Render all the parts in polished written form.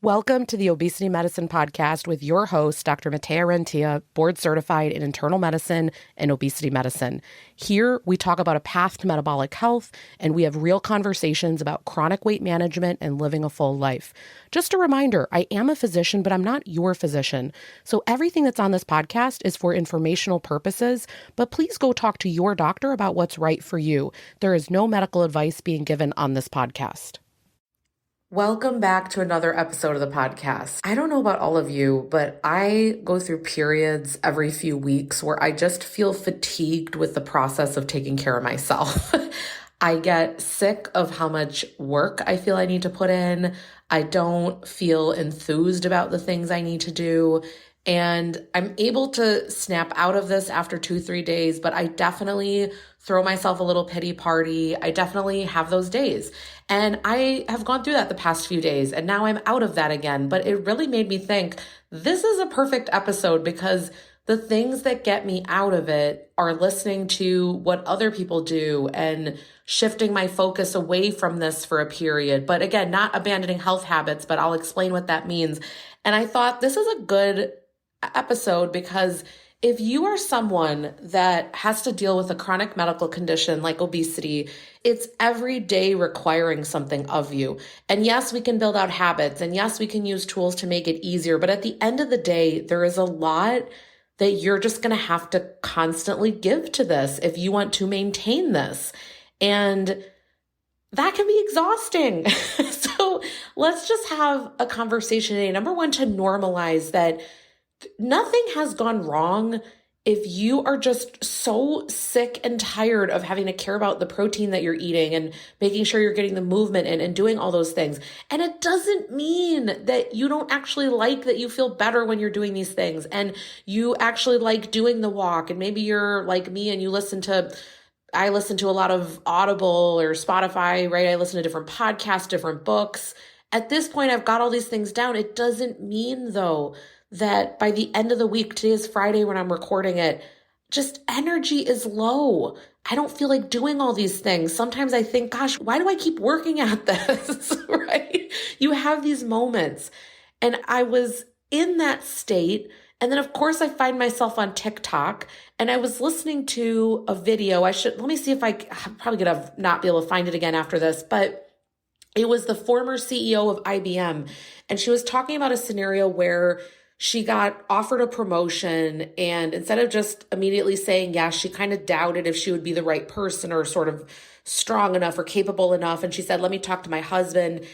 Welcome to the Obesity Medicine Podcast with your host, Dr. Rentea, board certified in internal medicine and obesity medicine. Here, we talk about a path to metabolic health, and we have real conversations about chronic weight management and living a full life. Just a reminder, I am a physician, but I'm not your physician. So everything that's on this podcast is for informational purposes, but please go talk to your doctor about what's right for you. There is no medical advice being given on this podcast. Welcome back to another episode of the podcast. I don't know about all of you, but I go through periods every few weeks where I just feel fatigued with the process of taking care of myself. I get sick of how much work I feel I need to put in. I don't feel enthused about the things I need to do. And I'm able to snap out of this after 2-3 days, but I definitely throw myself a little pity party. I definitely have those days. And I have gone through that the past few days, and now I'm out of that again. But it really made me think, this is a perfect episode because the things that get me out of it are listening to what other people do and shifting my focus away from this for a period. But again, not abandoning health habits, but I'll explain what that means. And I thought this is a good episode because if you are someone that has to deal with a chronic medical condition like obesity, it's every day requiring something of you. And yes, we can build out habits, and yes, we can use tools to make it easier. But at the end of the day, there is a lot that you're just going to have to constantly give to this if you want to maintain this. And that can be exhausting. So let's just have a conversation today. Number one, to normalize that nothing has gone wrong if you are just so sick and tired of having to care about the protein that you're eating and making sure you're getting the movement in and doing all those things. And it doesn't mean that you don't actually like that you feel better when you're doing these things and you actually like doing the walk. And maybe you're like me and I listen to a lot of Audible or Spotify, right? I listen to different podcasts, different books. At this point, I've got all these things down. It doesn't mean though that by the end of the week, today is Friday when I'm recording it, just energy is low. I don't feel like doing all these things. Sometimes I think, gosh, why do I keep working at this, right? You have these moments. And I was in that state. And then of course I find myself on TikTok and I was listening to a video. Let me see if I'm probably gonna not be able to find it again after this, but it was the former CEO of IBM. And she was talking about a scenario where she got offered a promotion, and instead of just immediately saying yes, she kind of doubted if she would be the right person or sort of strong enough or capable enough. And she said, let me talk to my husband.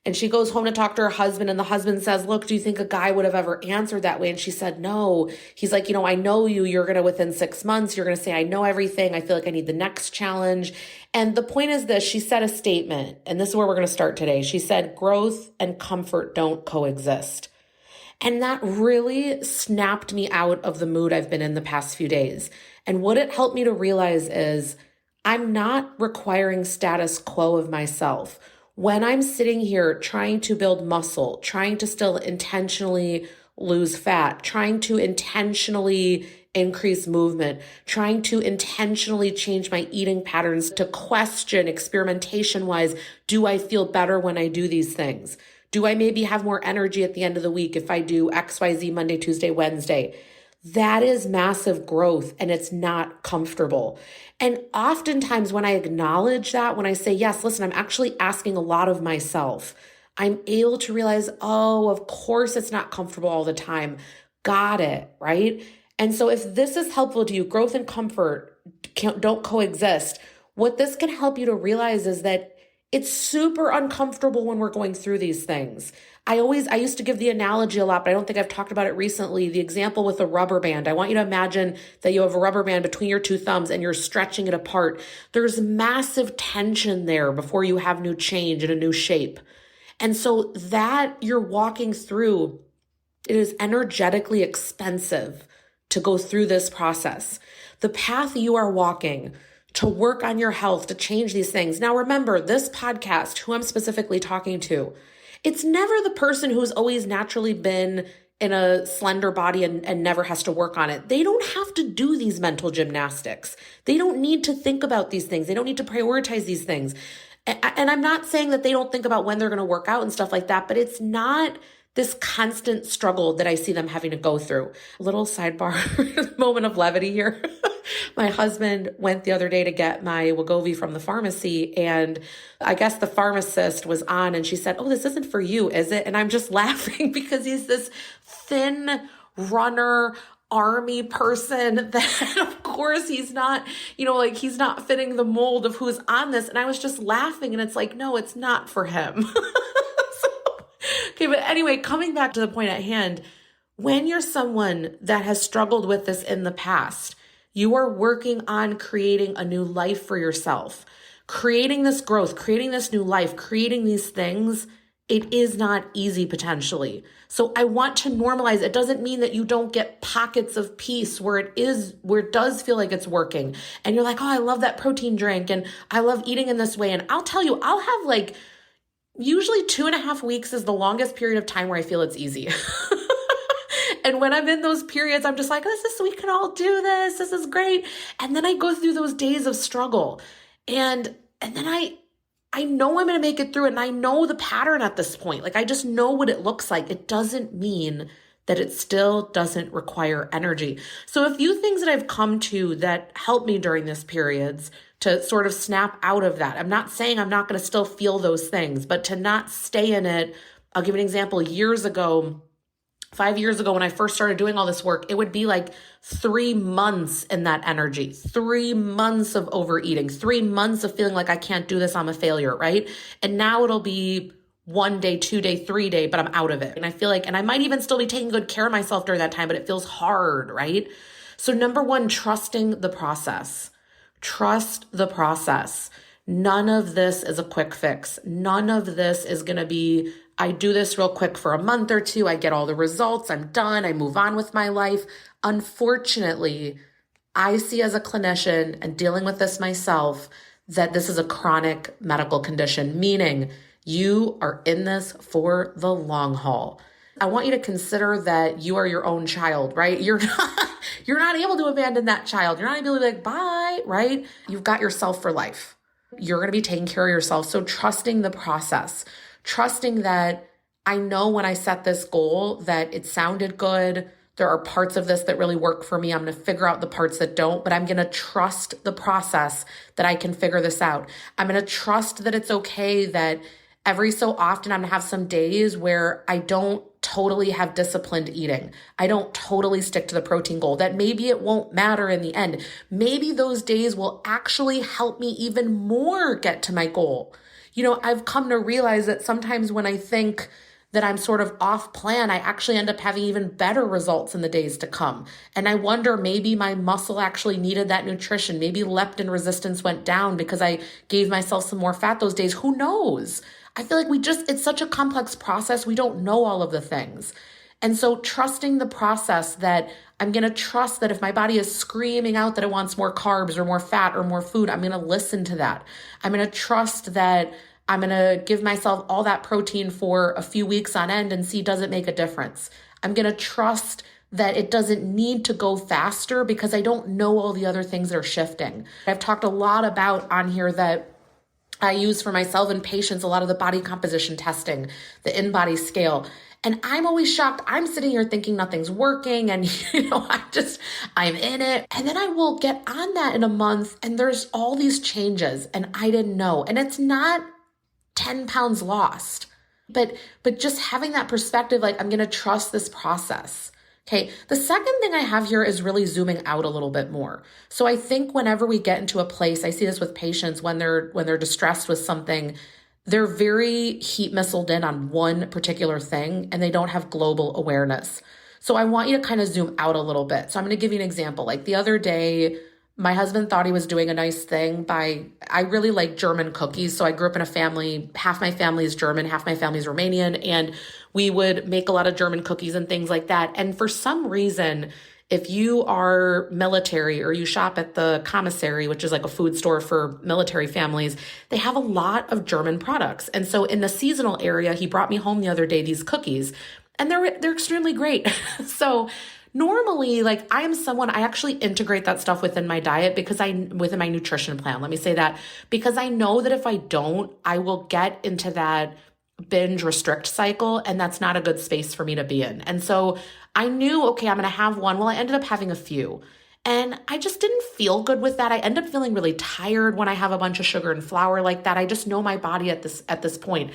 And she goes home to talk to her husband, and the husband says, look, do you think a guy would have ever answered that way? And she said, no. He's like, I know you. You're going to, within 6 months, you're going to say, I know everything. I feel like I need the next challenge. And the point is this, she said a statement, and this is where we're going to start today. She said, growth and comfort don't coexist. And that really snapped me out of the mood I've been in the past few days. And what it helped me to realize is I'm not requiring status quo of myself. When I'm sitting here trying to build muscle, trying to still intentionally lose fat, trying to intentionally increase movement, trying to intentionally change my eating patterns to question experimentation-wise, do I feel better when I do these things? Do I maybe have more energy at the end of the week if I do XYZ Monday, Tuesday, Wednesday? That is massive growth, and it's not comfortable. And oftentimes when I acknowledge that, when I say, yes, listen, I'm actually asking a lot of myself, I'm able to realize, oh, of course it's not comfortable all the time. Got it, right? And so if this is helpful to you, growth and comfort don't coexist. What this can help you to realize is that it's super uncomfortable when we're going through these things. I used to give the analogy a lot, but I don't think I've talked about it recently. The example with a rubber band. I want you to imagine that you have a rubber band between your two thumbs and you're stretching it apart. There's massive tension there before you have new change and a new shape. And so that you're walking through, it is energetically expensive to go through this process. The path you are walking to work on your health, to change these things. Now remember, this podcast, who I'm specifically talking to, it's never the person who's always naturally been in a slender body and never has to work on it. They don't have to do these mental gymnastics. They don't need to think about these things. They don't need to prioritize these things. And I'm not saying that they don't think about when they're going to work out and stuff like that, but it's not this constant struggle that I see them having to go through. A little sidebar, moment of levity here. My husband went the other day to get my Wegovy from the pharmacy, and I guess the pharmacist was on and she said, "Oh, this isn't for you, is it?" And I'm just laughing because he's this thin runner, army person that of course he's not, he's not fitting the mold of who's on this. And I was just laughing, and it's like, no, it's not for him. Okay, but anyway, coming back to the point at hand, when you're someone that has struggled with this in the past, you are working on creating a new life for yourself, creating this growth, creating this new life, creating these things. It is not easy potentially. So I want to normalize. It doesn't mean that you don't get pockets of peace where it does feel like it's working. And you're like, oh, I love that protein drink and I love eating in this way. And I'll tell you, I'll have usually 2.5 weeks is the longest period of time where I feel it's easy. And when I'm in those periods, I'm just like, we can all do this. This is great. And then I go through those days of struggle. And then I know I'm going to make it through it. And I know the pattern at this point. I just know what it looks like. It doesn't mean that it still doesn't require energy. So a few things that I've come to that help me during these periods to sort of snap out of that. I'm not saying I'm not going to still feel those things, but to not stay in it. I'll give you an example. 5 years ago, when I first started doing all this work, it would be 3 months in that energy, 3 months of overeating, 3 months of feeling like I can't do this, I'm a failure, right? And now it'll be 1 day, 2 day, 3 day, but I'm out of it. And I feel and I might even still be taking good care of myself during that time, but it feels hard, right? So number one, trusting the process. Trust the process. None of this is a quick fix. None of this is going to be, I do this real quick for a month or two, I get all the results, I'm done, I move on with my life. Unfortunately, I see as a clinician and dealing with this myself that this is a chronic medical condition, meaning you are in this for the long haul. I want you to consider that you are your own child, right? You're not able to abandon that child. You're not able to be like, bye, right? You've got yourself for life. You're going to be taking care of yourself. So trusting the process, trusting that I know when I set this goal that it sounded good. There are parts of this that really work for me. I'm going to figure out the parts that don't, but I'm going to trust the process that I can figure this out. I'm going to trust that it's okay that every so often I'm going to have some days where I don't totally have disciplined eating. I don't totally stick to the protein goal, that maybe it won't matter in the end. Maybe those days will actually help me even more get to my goal. I've come to realize that sometimes when I think that I'm sort of off plan, I actually end up having even better results in the days to come. And I wonder, maybe my muscle actually needed that nutrition. Maybe leptin resistance went down because I gave myself some more fat those days. Who knows? I feel it's such a complex process. We don't know all of the things. And so trusting the process, that I'm going to trust that if my body is screaming out that it wants more carbs or more fat or more food, I'm going to listen to that. I'm going to trust that I'm going to give myself all that protein for a few weeks on end and see, does it make a difference? I'm going to trust that it doesn't need to go faster because I don't know all the other things that are shifting. I've talked a lot about on here that I use for myself and patients, a lot of the body composition testing, the in-body scale. And I'm always shocked. I'm sitting here thinking nothing's working and, I'm in it. And then I will get on that in a month and there's all these changes and I didn't know. And it's not 10 pounds lost, but just having that perspective, I'm going to trust this process. Okay. The second thing I have here is really zooming out a little bit more. So I think whenever we get into a place, I see this with patients when they're distressed with something, they're very heat missiled in on one particular thing and they don't have global awareness. So I want you to kind of zoom out a little bit. So I'm going to give you an example. The other day, my husband thought he was doing a nice thing I really like German cookies. So I grew up in a family, half my family is German, half my family is Romanian, and we would make a lot of German cookies and things like that. And for some reason, if you are military or you shop at the commissary, which is like a food store for military families, they have a lot of German products. And so in the seasonal area, he brought me home the other day these cookies, and they're extremely great. So normally, I am someone, I actually integrate that stuff within my diet within my nutrition plan. Let me say that, because I know that if I don't, I will get into that binge restrict cycle, and that's not a good space for me to be in. And so I knew, okay, I'm going to have one. Well, I ended up having a few. And I just didn't feel good with that. I end up feeling really tired when I have a bunch of sugar and flour like that. I just know my body at this point.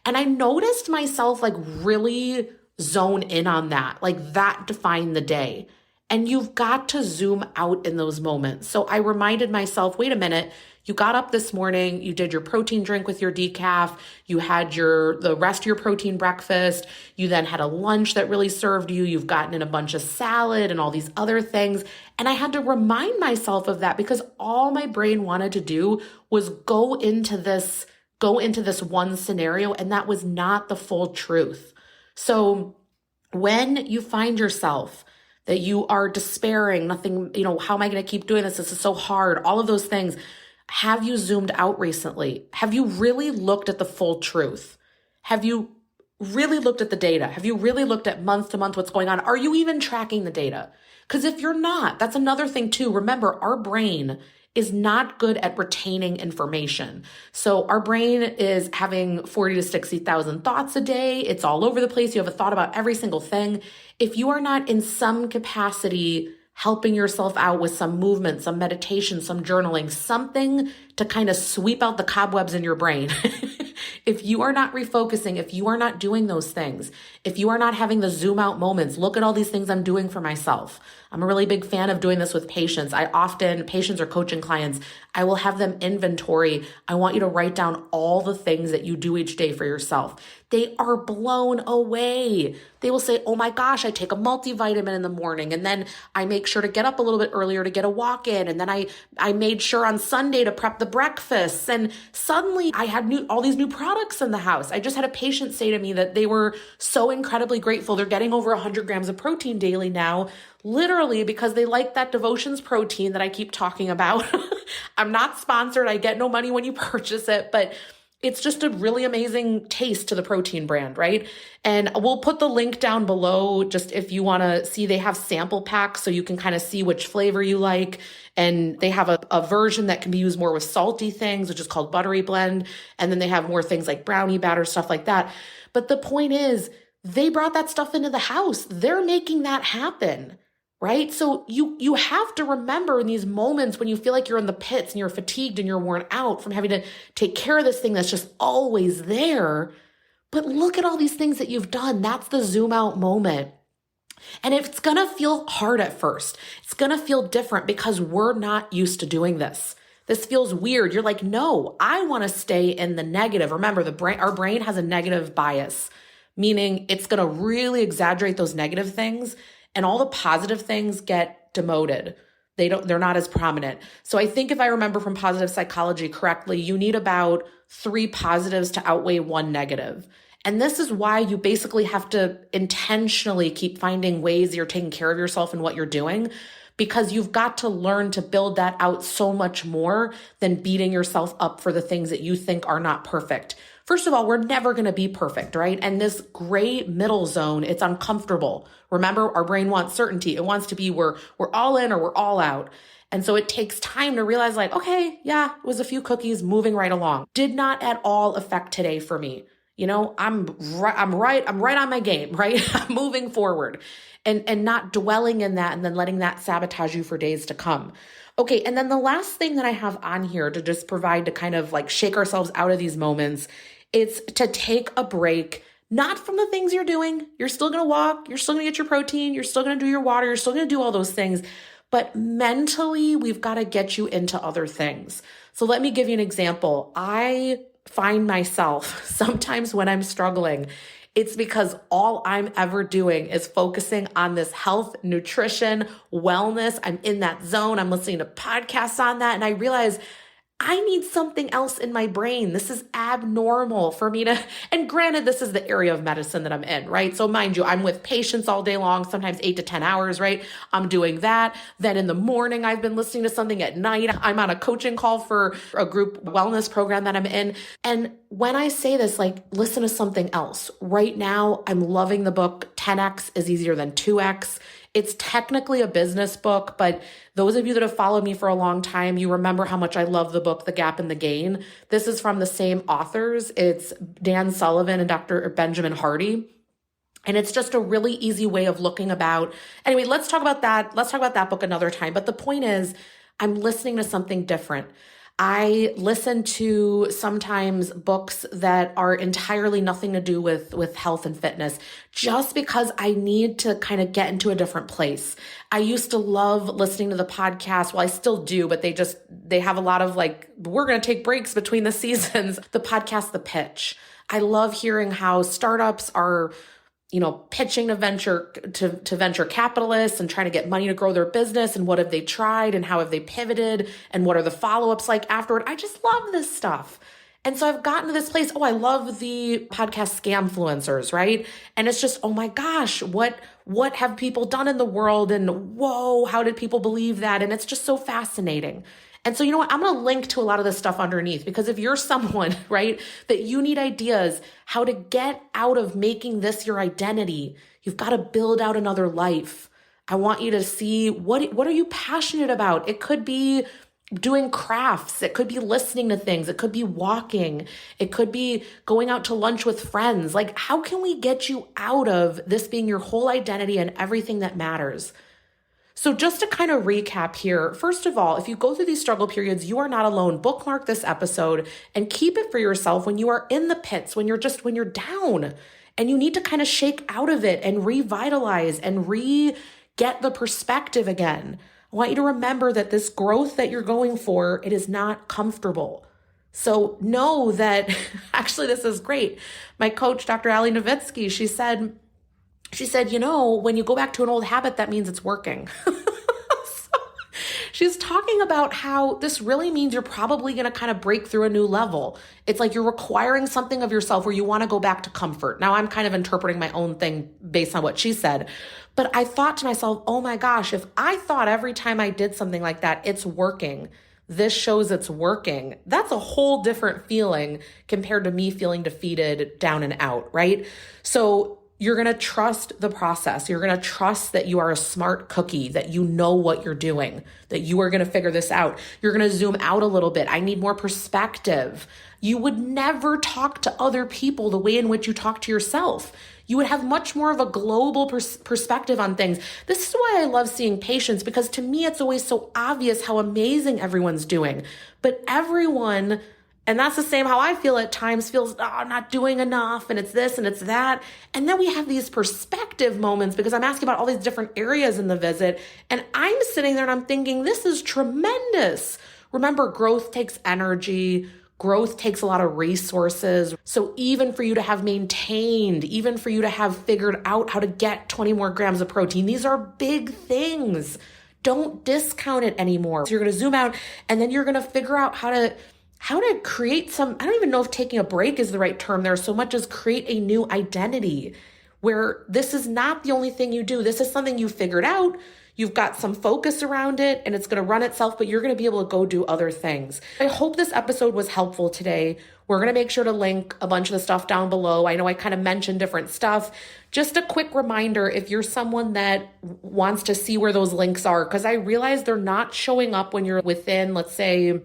And I noticed myself like really zone in on that, like that defined the day. And you've got to zoom out in those moments. So I reminded myself, wait a minute, you got up this morning, you did your protein drink with your decaf, you had the rest of your protein breakfast, you then had a lunch that really served you, you've gotten in a bunch of salad and all these other things. And I had to remind myself of that because all my brain wanted to do was go into this one scenario, and that was not the full truth. So when you find yourself that you are despairing, nothing, how am I going to keep doing this? This is so hard. All of those things. Have you zoomed out recently? Have you really looked at the full truth? Have you really looked at the data? Have you really looked at month to month what's going on? Are you even tracking the data? Because if you're not, that's another thing too. Remember, our brain is not good at retaining information. So our brain is having 40 to 60,000 thoughts a day. It's all over the place. You have a thought about every single thing. If you are not in some capacity helping yourself out with some movement, some meditation, some journaling, something to kind of sweep out the cobwebs in your brain. If you are not refocusing, if you are not doing those things, if you are not having the zoom out moments, look at all these things I'm doing for myself. I'm a really big fan of doing this with patients. Patients or coaching clients, I will have them inventory. I want you to write down all the things that you do each day for yourself. They are blown away. They will say, oh my gosh, I take a multivitamin in the morning, and then I make sure to get up a little bit earlier to get a walk in. And then I made sure on Sunday to prep the breakfasts. And suddenly I had all these new products in the house. I just had a patient say to me that they were so incredibly grateful. They're getting over 100 grams of protein daily now, literally because they like that Devotions protein that I keep talking about. I'm not sponsored. I get no money when you purchase it, but it's just a really amazing taste to the protein brand, right? And we'll put the link down below just if you want to see. They have sample packs so you can kind of see which flavor you like. And they have a version that can be used more with salty things, which is called Buttery Blend. And then they have more things like brownie batter, stuff like that. But the point is, they brought that stuff into the house. They're making that happen. Right? So you have to remember in these moments when you feel like you're in the pits and you're fatigued and you're worn out from having to take care of this thing that's just always there. But look at all these things that you've done. That's the zoom out moment. And it's going to feel hard at first. It's going to feel different because we're not used to doing this. This feels weird. You're like, no, I want to stay in the negative. Remember, our brain has a negative bias, meaning it's going to really exaggerate those negative things. And all the positive things get demoted. They're not as prominent. So I think if I remember from positive psychology correctly, you need about 3 positives to outweigh 1 negative. And this is why you basically have to intentionally keep finding ways you're taking care of yourself and what you're doing, because you've got to learn to build that out so much more than beating yourself up for the things that you think are not perfect. First of all, we're never going to be perfect, right? And this gray middle zone, it's uncomfortable. Remember, our brain wants certainty. It wants to be we're all in or we're all out. And so it takes time to realize like, okay, yeah, it was a few cookies moving right along. Did not at all affect today for me. I'm right on my game, right? I'm moving forward and not dwelling in that and then letting that sabotage you for days to come. Okay, and then the last thing that I have on here to just provide to kind of like shake ourselves out of these moments, it's to take a break, not from the things you're doing. You're still going to walk, you're still going to get your protein, you're still going to do your water, you're still going to do all those things. But mentally, we've got to get you into other things. So let me give you an example. I find myself sometimes when I'm struggling, it's because all I'm ever doing is focusing on this health, nutrition, wellness. I'm in that zone. I'm listening to podcasts on that. And I realize I need something else in my brain. This is abnormal for me to, and granted, this is the area of medicine that I'm in, right? So mind you, I'm with patients all day long, sometimes 8 to 10 hours, right? I'm doing that. Then in the morning, I've been listening to something. At night, I'm on a coaching call for a group wellness program that I'm in. And when I say this, like, listen to something else. Right now, I'm loving the book 10x is easier than 2x. It's technically a business book, but those of you that have followed me for a long time, you remember how much I love the book, The Gap and the Gain. This is from the same authors. It's Dan Sullivan and Dr. Benjamin Hardy. And it's just a really easy way of looking about. Anyway, let's talk about that. Let's talk about that book another time. But the point is, I'm listening to something different. I listen to sometimes books that are entirely nothing to do with health and fitness, just because I need to kind of get into a different place. I used to love listening to the podcast. Well, I still do, but they have a lot of like, we're going to take breaks between the seasons. The podcast, The Pitch. I love hearing how startups are pitching to venture capitalists and trying to get money to grow their business, and what have they tried and how have they pivoted and what are the follow-ups like afterward. I just love this stuff. And so I've gotten to this place. Oh, I love the podcast Scamfluencers, right? And it's just, oh my gosh, what have people done in the world? And whoa, how did people believe that? And it's just so fascinating. And so, you know what? I'm going to link to a lot of this stuff underneath, because if you're someone, right, that you need ideas how to get out of making this your identity, you've got to build out another life. I want you to see what are you passionate about? It could be doing crafts. It could be listening to things. It could be walking. It could be going out to lunch with friends. Like, how can we get you out of this being your whole identity and everything that matters? So just to kind of recap here, first of all, if you go through these struggle periods, you are not alone. Bookmark this episode and keep it for yourself when you are in the pits, when you're down and you need to kind of shake out of it and revitalize and get the perspective again. I want you to remember that this growth that you're going for, it is not comfortable. So know that, actually, this is great. My coach, Dr. Ali Novitsky, she said, when you go back to an old habit, that means it's working. So she's talking about how this really means you're probably going to kind of break through a new level. It's like you're requiring something of yourself where you want to go back to comfort. Now I'm kind of interpreting my own thing based on what she said. But I thought to myself, oh my gosh, if I thought every time I did something like that, it's working, this shows it's working, that's a whole different feeling compared to me feeling defeated, down and out, right? So you're going to trust the process. You're going to trust that you are a smart cookie, that you know what you're doing, that you are going to figure this out. You're going to zoom out a little bit. I need more perspective. You would never talk to other people the way in which you talk to yourself. You would have much more of a global perspective on things. This is why I love seeing patients, because to me, it's always so obvious how amazing everyone's doing. But everyone, and that's the same how I feel at times, feels, I'm not doing enough, and it's this and it's that. And then we have these perspective moments because I'm asking about all these different areas in the visit, and I'm sitting there and I'm thinking, this is tremendous. Remember, growth takes energy. Growth takes a lot of resources. So even for you to have maintained, even for you to have figured out how to get 20 more grams of protein, these are big things. Don't discount it anymore. So you're going to zoom out, and then you're going to figure out how to create some, I don't even know if taking a break is the right term there, so much as create a new identity where this is not the only thing you do. This is something you figured out. You've got some focus around it and it's going to run itself, but you're going to be able to go do other things. I hope this episode was helpful today. We're going to make sure to link a bunch of the stuff down below. I know I kind of mentioned different stuff. Just a quick reminder, if you're someone that wants to see where those links are, because I realize they're not showing up when you're within, let's say,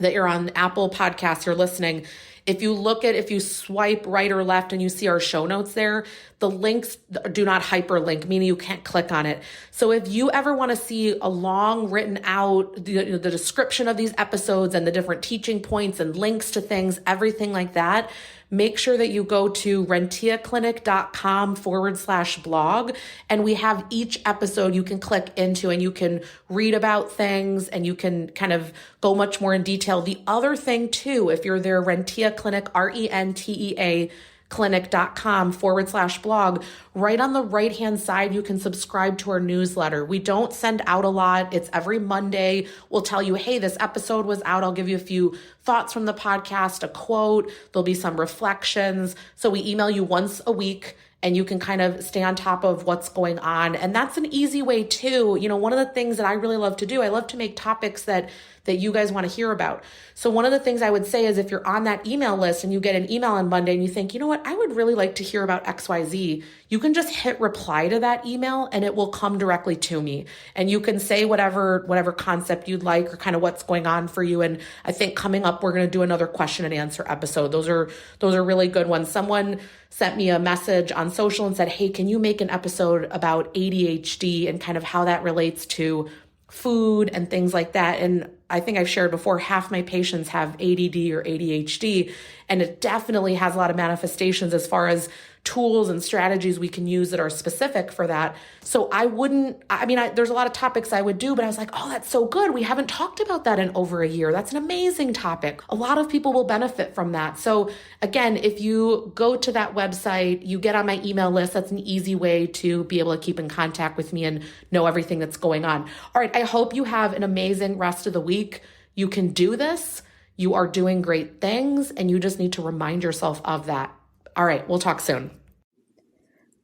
that you're on Apple Podcasts, you're listening. If you swipe right or left and you see our show notes there, the links do not hyperlink, meaning you can't click on it. So if you ever want to see a long written out, the description of these episodes and the different teaching points and links to things, everything like that, make sure that you go to renteaclinic.com/blog. And we have each episode you can click into and you can read about things and you can kind of go much more in detail. The other thing too, if you're there, Rentea Clinic, RENTEA clinic.com/blog, right on the right-hand side, you can subscribe to our newsletter. We don't send out a lot. It's every Monday. We'll tell you, hey, this episode was out. I'll give you a few thoughts from the podcast, a quote. There'll be some reflections. So we email you once a week. and you can kind of stay on top of what's going on. And that's an easy way too. One of the things that I really love to do, I love to make topics that you guys want to hear about. So one of the things I would say is if you're on that email list and you get an email on Monday and you think, you know what, I would really like to hear about XYZ, you can just hit reply to that email and it will come directly to me. And you can say whatever concept you'd like or kind of what's going on for you. And I think coming up, we're going to do another question and answer episode. Those are really good ones. Someone sent me a message on social and said, hey, can you make an episode about ADHD and kind of how that relates to food and things like that? And I think I've shared before, half my patients have ADD or ADHD, and it definitely has a lot of manifestations as far as tools and strategies we can use that are specific for that. So there's a lot of topics I would do, but I was like, oh, that's so good. We haven't talked about that in over a year. That's an amazing topic. A lot of people will benefit from that. So again, if you go to that website, you get on my email list, that's an easy way to be able to keep in contact with me and know everything that's going on. All right. I hope you have an amazing rest of the week. You can do this. You are doing great things, and you just need to remind yourself of that. All right, we'll talk soon.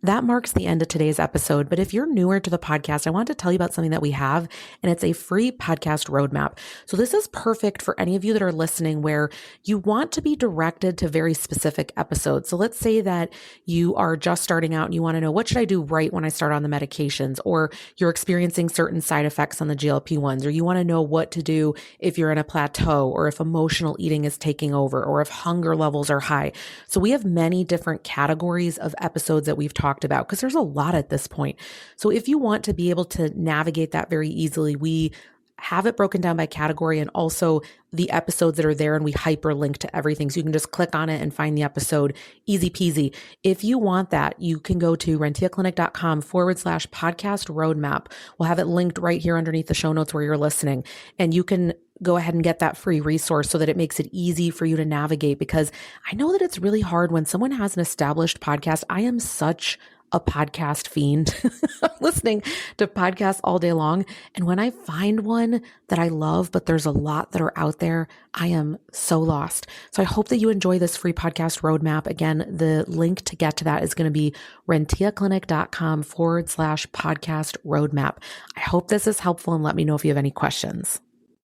That marks the end of today's episode. But if you're newer to the podcast, I want to tell you about something that we have, and it's a free podcast roadmap. So this is perfect for any of you that are listening where you want to be directed to very specific episodes. So let's say that you are just starting out and you want to know, what should I do right when I start on the medications? Or you're experiencing certain side effects on the GLP-1s, or you want to know what to do if you're in a plateau, or if emotional eating is taking over, or if hunger levels are high. So we have many different categories of episodes that we've talked about, because there's a lot at this point. So if you want to be able to navigate that very easily, we have it broken down by category and also the episodes that are there, and we hyperlink to everything. So you can just click on it and find the episode, easy peasy. If you want that, you can go to renteaclinic.com/podcast roadmap. We'll have it linked right here underneath the show notes where you're listening. And you can go ahead and get that free resource so that it makes it easy for you to navigate, because I know that it's really hard when someone has an established podcast. I am such a podcast fiend. I'm listening to podcasts all day long. And when I find one that I love, but there's a lot that are out there, I am so lost. So I hope that you enjoy this free podcast roadmap. Again, the link to get to that is going to be renteaclinic.com/podcast roadmap. I hope this is helpful, and let me know if you have any questions.